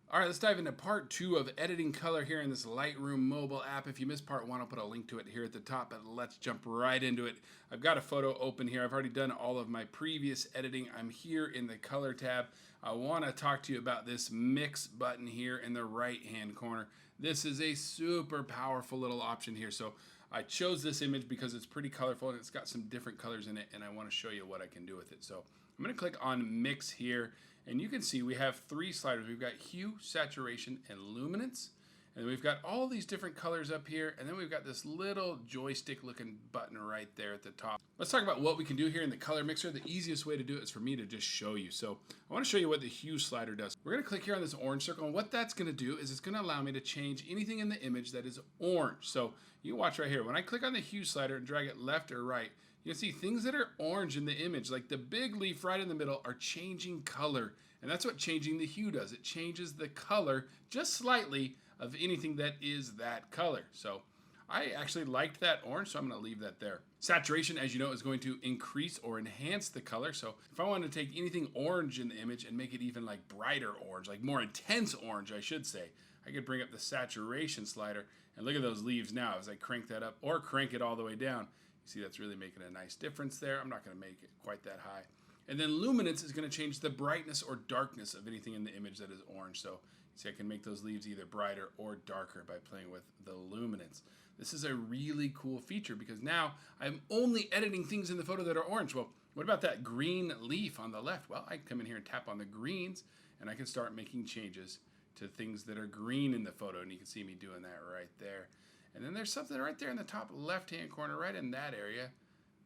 All right, let's dive into part 2 of editing color here in this Lightroom mobile app. If you missed part 1, I'll put a link to it here at the top, but let's jump right into it. I've got a photo open here. I've already done all of my previous editing. I'm here in the color tab. I want to talk to you about this mix button here in the right-hand corner. This is a super powerful little option here. So I chose this image because it's pretty colorful and it's got some different colors in it, and I want to show you what I can do with it. So I'm going to click on mix here, and you can see we have 3 sliders. We've got hue, saturation, and luminance. And we've got all these different colors up here, and then we've got this little joystick looking button right there at the top. Let's talk about what we can do here in the color mixer. The easiest way to do it is for me to just show you. So I want to show you what the hue slider does. We're going to click here on this orange circle, and what that's going to do is it's going to allow me to change anything in the image that is orange. So you watch right here. When I click on the hue slider and drag it left or right, you can see things that are orange in the image, like the big leaf right in the middle, are changing color. And that's what changing the hue does. It changes the color just slightly of anything that is that color. So I actually liked that orange, so I'm going to leave that there. Saturation, as you know, is going to increase or enhance the color. So if I wanted to take anything orange in the image and make it even like brighter orange, like more intense orange, I should say, I could bring up the saturation slider and look at those leaves now as I crank that up or crank it all the way down. You see that's really making a nice difference there. I'm not going to make it quite that high. And then luminance is going to change the brightness or darkness of anything in the image that is orange. So you see I can make those leaves either brighter or darker by playing with the luminance. This is a really cool feature because now I'm only editing things in the photo that are orange. Well, what about that green leaf on the left? Well, I can come in here and tap on the greens, and I can start making changes to things that are green in the photo. And you can see me doing that right there. And then there's something right there in the top left-hand corner, right in that area,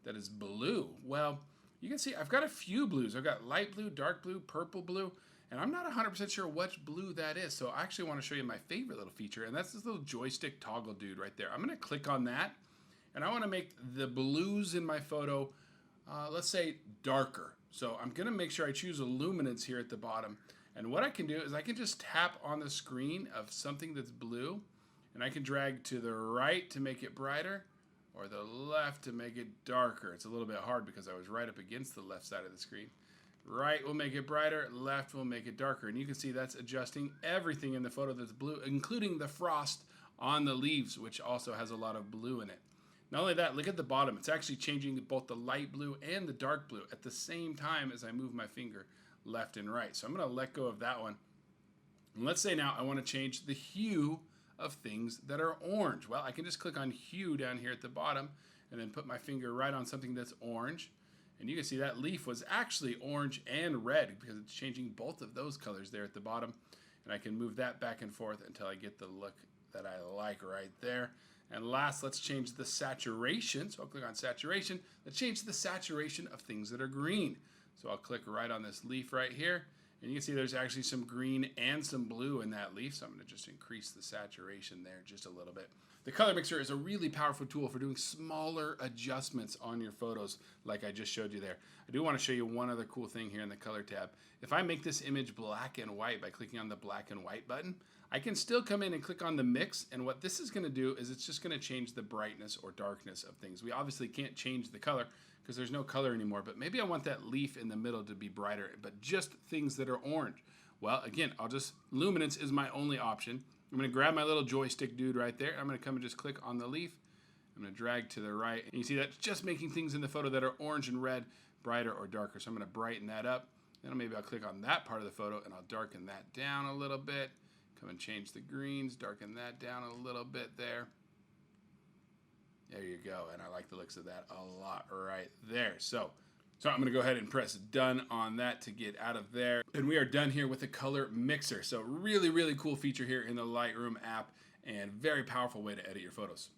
that is blue. Well, you can see I've got a few blues. I've got light blue, dark blue, purple blue, and I'm not 100% sure which blue that is. So I actually want to show you my favorite little feature, and that's this little joystick toggle dude right there. I'm going to click on that, and I want to make the blues in my photo, let's say, darker. So I'm going to make sure I choose a luminance here at the bottom. And what I can do is I can just tap on the screen of something that's blue, and I can drag to the right to make it brighter, or the left to make it darker. It's a little bit hard because I was right up against the left side of the screen. Right will make it brighter, left will make it darker. And you can see that's adjusting everything in the photo that's blue, including the frost on the leaves, which also has a lot of blue in it. Not only that, look at the bottom. It's actually changing both the light blue and the dark blue at the same time as I move my finger left and right. So I'm going to let go of that one. And let's say now I want to change the hue of things that are orange. Well, I can just click on hue down here at the bottom and then put my finger right on something that's orange. And you can see that leaf was actually orange and red because it's changing both of those colors there at the bottom. And I can move that back and forth until I get the look that I like right there. And last, let's change the saturation. So I'll click on saturation. Let's change the saturation of things that are green. So I'll click right on this leaf right here. And you can see there's actually some green and some blue in that leaf, so I'm going to just increase the saturation there just a little bit. The color mixer is a really powerful tool for doing smaller adjustments on your photos like I just showed you there. I do want to show you one other cool thing here in the color tab. If I make this image black and white by clicking on the black and white button, I can still come in and click on the mix, and what this is going to do is it's just going to change the brightness or darkness of things. We obviously can't change the color because there's no color anymore, but maybe I want that leaf in the middle to be brighter, but just things that are orange. Well, again, luminance is my only option. I'm going to grab my little joystick dude right there. I'm going to come and just click on the leaf. I'm going to drag to the right, and you see that's just making things in the photo that are orange and red brighter or darker. So I'm going to brighten that up. Then maybe I'll click on that part of the photo and I'll darken that down a little bit. Come and change the greens, darken that down a little bit there. There you go, and I like the looks of that a lot right there. So I'm going to go ahead and press done on that to get out of there. And we are done here with the color mixer. So really, really cool feature here in the Lightroom app and very powerful way to edit your photos.